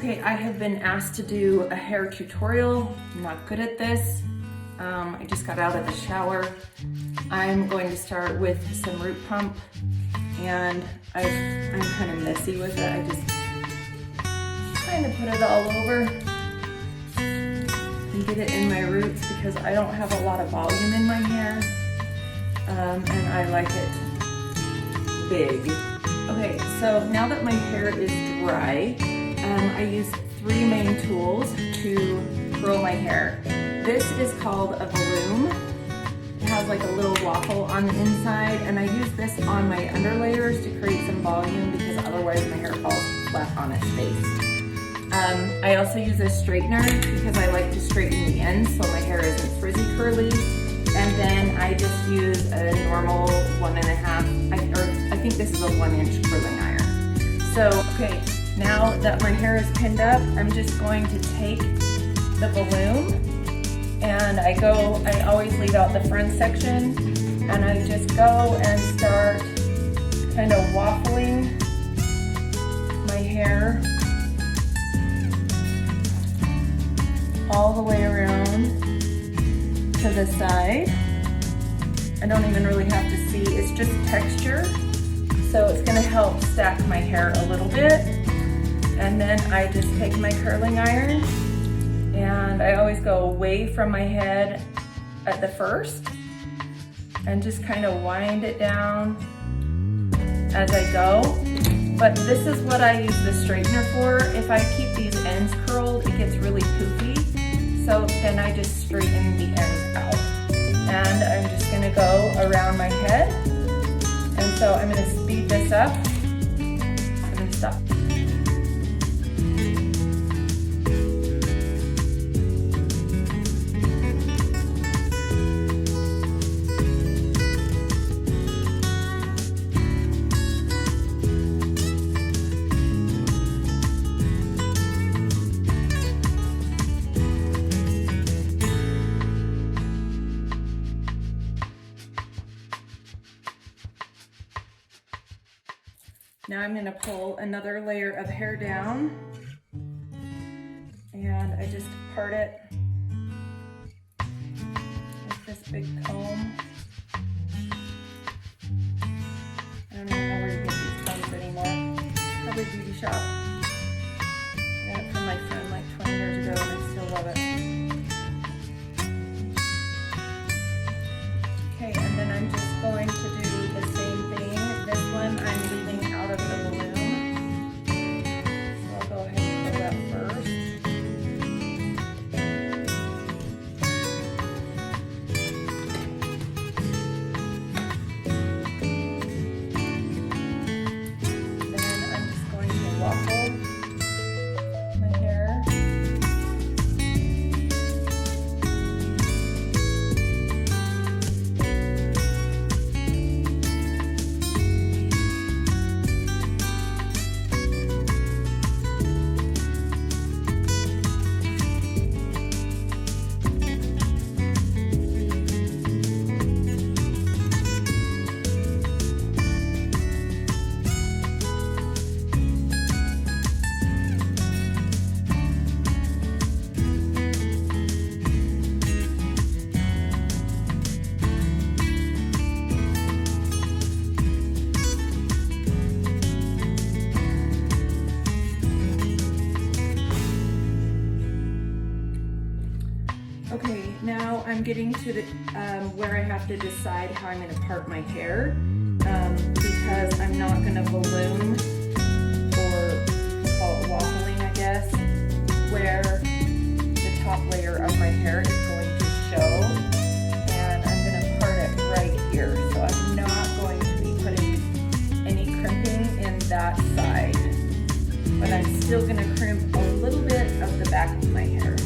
Okay, I have been asked to do a hair tutorial. I'm not good at this. I just got out of the shower. I'm going to start with some root pump, and I'm kind of messy with it. I just kind of put it all over and get it in my roots because I don't have a lot of volume in my hair, and I like it big. Okay, so now that my hair is dry, I use three main tools to curl my hair. This is called a balloon. It has like a little waffle on the inside, and I use this on my underlayers to create some volume because otherwise my hair falls flat on its face. I also use a straightener because I like to straighten the ends so my hair isn't frizzy curly. And then I just use a normal 1.5, I think this is a 1-inch curling iron. So, okay, now that my hair is pinned up, I'm just going to take the balloon and I always leave out the front section, and I just go and start kind of waffling my hair all the way around to the side. I don't even really have to see, it's just texture. So it's gonna help stack my hair a little bit. And then I just take my curling iron and I always go away from my head at the first and just kind of wind it down as I go. But this is what I use the straightener for. If I keep these ends curled, it gets really poofy. So then I just straighten the ends out. And I'm just gonna go around my head. And so I'm gonna speed this up and then stop. Now I'm going to pull another layer of hair down, and I just part it with this big comb. I don't even know where you get these combs anymore. Probably beauty shop. I got it from my friend like 20 years ago and I still love it. Okay, and then I'm just going to do the same thing. This one I'm leaving out of the balloon. So I'll go ahead and pull that first. Then I'm just going to waffle my hair. Okay, now I'm getting to the where I have to decide how I'm going to part my hair because I'm not going to balloon, or call it waffling, I guess, where the top layer of my hair is going to show, and I'm going to part it right here. So I'm not going to be putting any crimping in that side, but I'm still going to crimp a little bit of the back of my hair.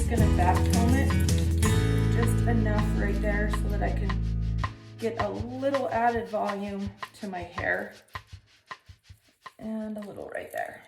Going to back comb it just enough right there so that I can get a little added volume to my hair, and a little right there.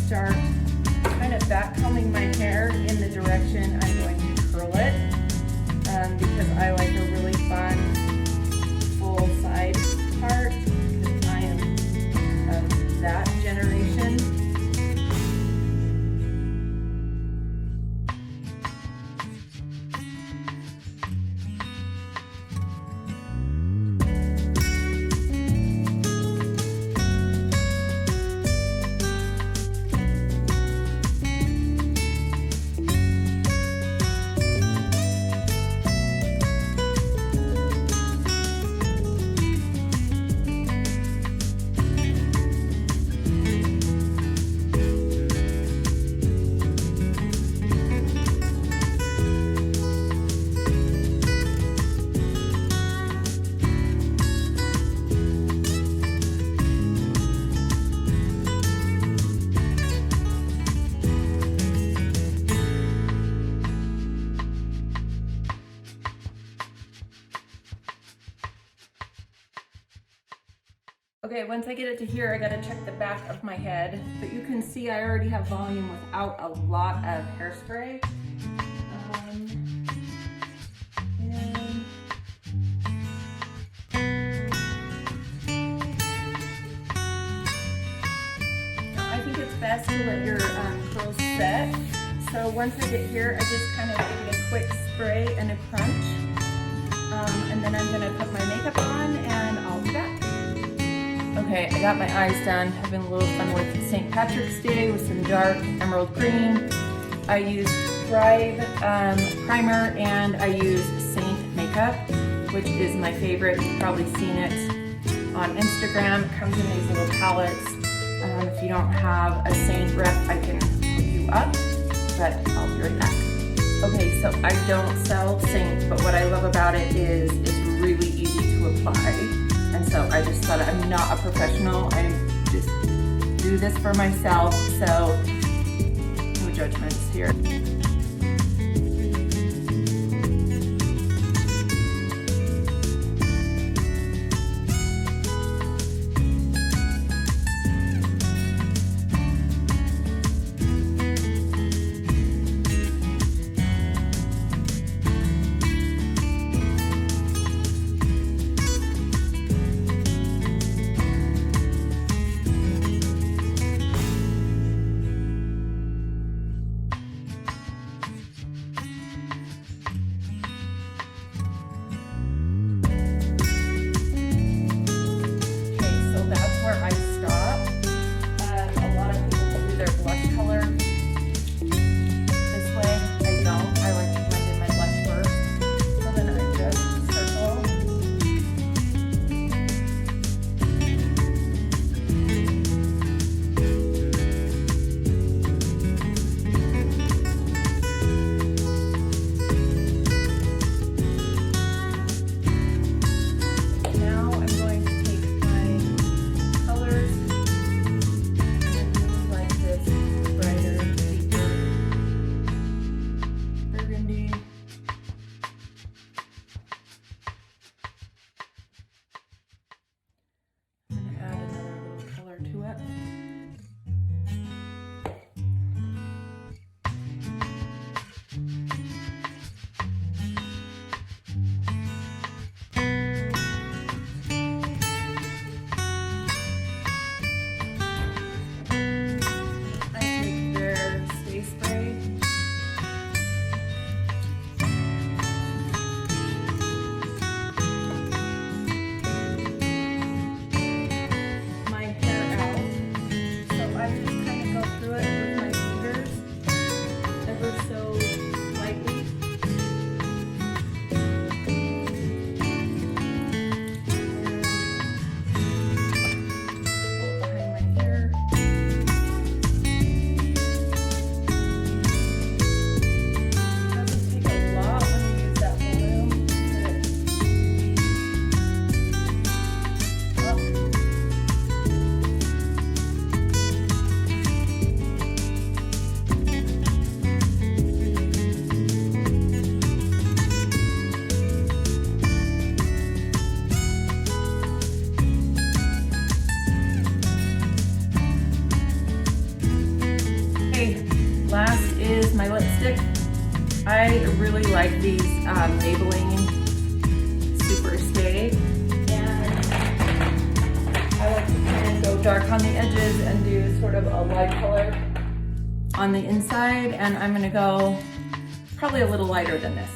start kind of back combing my hair in the direction I'm going to curl it, because I like a really fun full side part, because I am of that generation. Okay, once I get it to here, I gotta check the back of my head, but you can see I already have volume without a lot of hairspray. I think it's best to let your curls set. So once I get here, I just kind of give it a quick spray and a crunch. And then I'm gonna put my makeup on and I'll be back. Okay, I got my eyes done, having a little fun with St. Patrick's Day with some dark emerald green. I use Thrive primer and I use Saint makeup, which is my favorite. You've probably seen it on Instagram. It comes in these little palettes. If you don't have a Saint rep, I can hook you up, but I'll be right back. Okay, so I don't sell Saint, but what I love about it is it's really easy to apply. And so I just thought, I'm not a professional, I just do this for myself, so no judgments here. Okay, last is my lipstick. I really like these Maybelline Super Stay, and I like to kind of go dark on the edges and do sort of a light color on the inside, and I'm gonna go probably a little lighter than this.